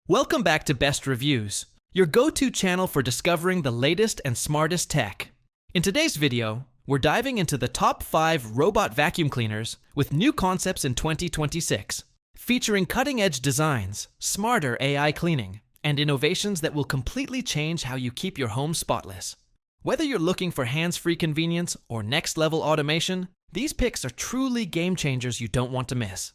Welcome back to Best Reviews, your go-to channel for discovering the latest and smartest tech. In today's video, we're diving into the top 5 robot vacuum cleaners with new concepts in 2026, featuring cutting-edge designs, smarter AI cleaning, and innovations that will completely change how you keep your home spotless. Whether you're looking for hands-free convenience or next-level automation, these picks are truly game changers you don't want to miss.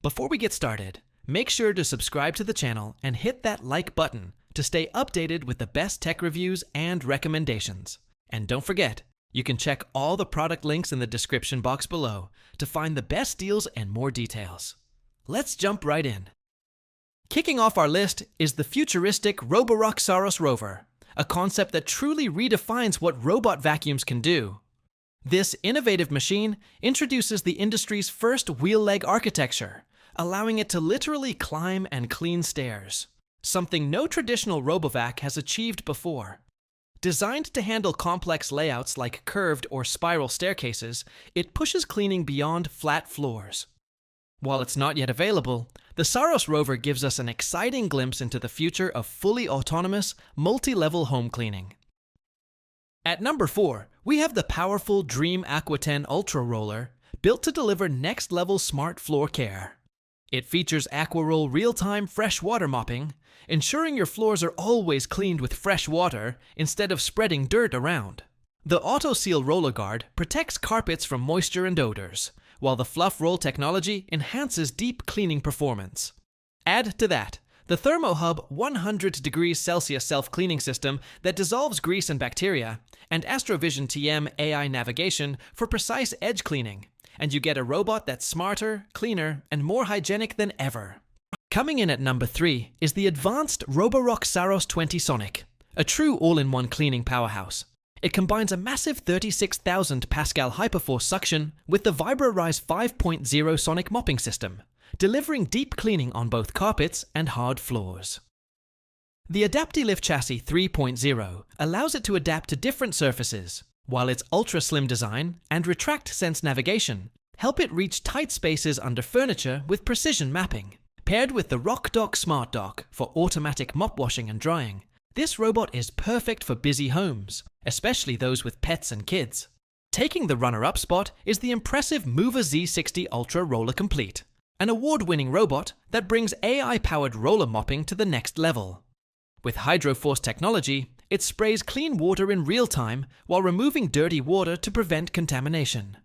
Before we get started, make sure to subscribe to the channel and hit that like button to stay updated with the best tech reviews and recommendations. And don't forget, you can check all the product links in the description box below to find the best deals and more details. Let's jump right in. Kicking off our list is the futuristic Roborock Saros Rover, a concept that truly redefines what robot vacuums can do. This innovative machine introduces the industry's first wheel-leg architecture, allowing it to literally climb and clean stairs, something no traditional RoboVac has achieved before. Designed to handle complex layouts like curved or spiral staircases, it pushes cleaning beyond flat floors. While it's not yet available, the Saros Rover gives us an exciting glimpse into the future of fully autonomous, multi-level home cleaning. At number 4, we have the powerful Dreame Aqua 10 Ultra Roller, built to deliver next-level smart floor care. It features AquaRoll real-time fresh water mopping, ensuring your floors are always cleaned with fresh water instead of spreading dirt around. The Auto-Seal Roller Guard protects carpets from moisture and odors, while the Fluff Roll technology enhances deep cleaning performance. Add to that the ThermoHub 100 degrees Celsius self-cleaning system that dissolves grease and bacteria, and AstroVision TM AI navigation for precise edge cleaning, and you get a robot that's smarter, cleaner, and more hygienic than ever. Coming in at number 3 is the advanced Roborock Saros 20 Sonic, a true all-in-one cleaning powerhouse. It combines a massive 36,000 Pascal Hyperforce suction with the VibraRise 5.0 Sonic mopping system, delivering deep cleaning on both carpets and hard floors. The AdaptiLift Chassis 3.0 allows it to adapt to different surfaces, while its ultra-slim design and Retract Sense navigation help it reach tight spaces under furniture with precision mapping. Paired with the RockDock Smart Dock for automatic mop washing and drying, this robot is perfect for busy homes, especially those with pets and kids. Taking the runner-up spot is the impressive MOVA Z60 Ultra Roller Complete, an award-winning robot that brings AI-powered roller mopping to the next level. With HydroForce technology, it sprays clean water in real time while removing dirty water to prevent contamination.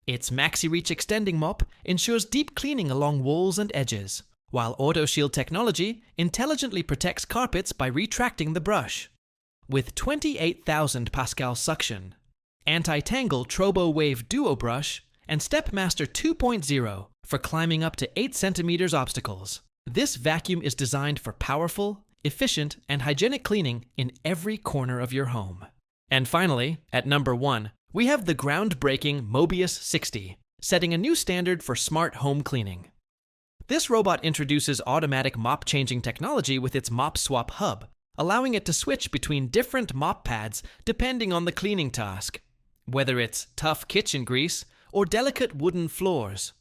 Its MaxiReach extending mop ensures deep cleaning along walls and edges, while AutoShield technology intelligently protects carpets by retracting the brush. With 28,000 Pascal suction, Anti-Tangle Trobo Wave Duo Brush, and StepMaster 2.0 for climbing up to 8 cm obstacles, this vacuum is designed for powerful, efficient, and hygienic cleaning in every corner of your home. And finally, at number 1, we have the groundbreaking MOBIUS 60, setting a new standard for smart home cleaning. This robot introduces automatic mop changing technology with its Mop Swap Hub, allowing it to switch between different mop pads depending on the cleaning task, whether it's tough kitchen grease or delicate wooden floors.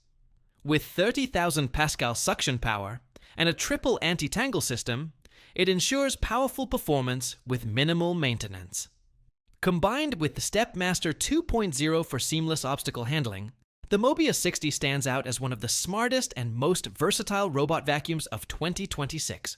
With 30,000 Pascal suction power and a triple anti-tangle system, it ensures powerful performance with minimal maintenance. Combined with the StepMaster 2.0 for seamless obstacle handling, the MOBIUS 60 stands out as one of the smartest and most versatile robot vacuums of 2026.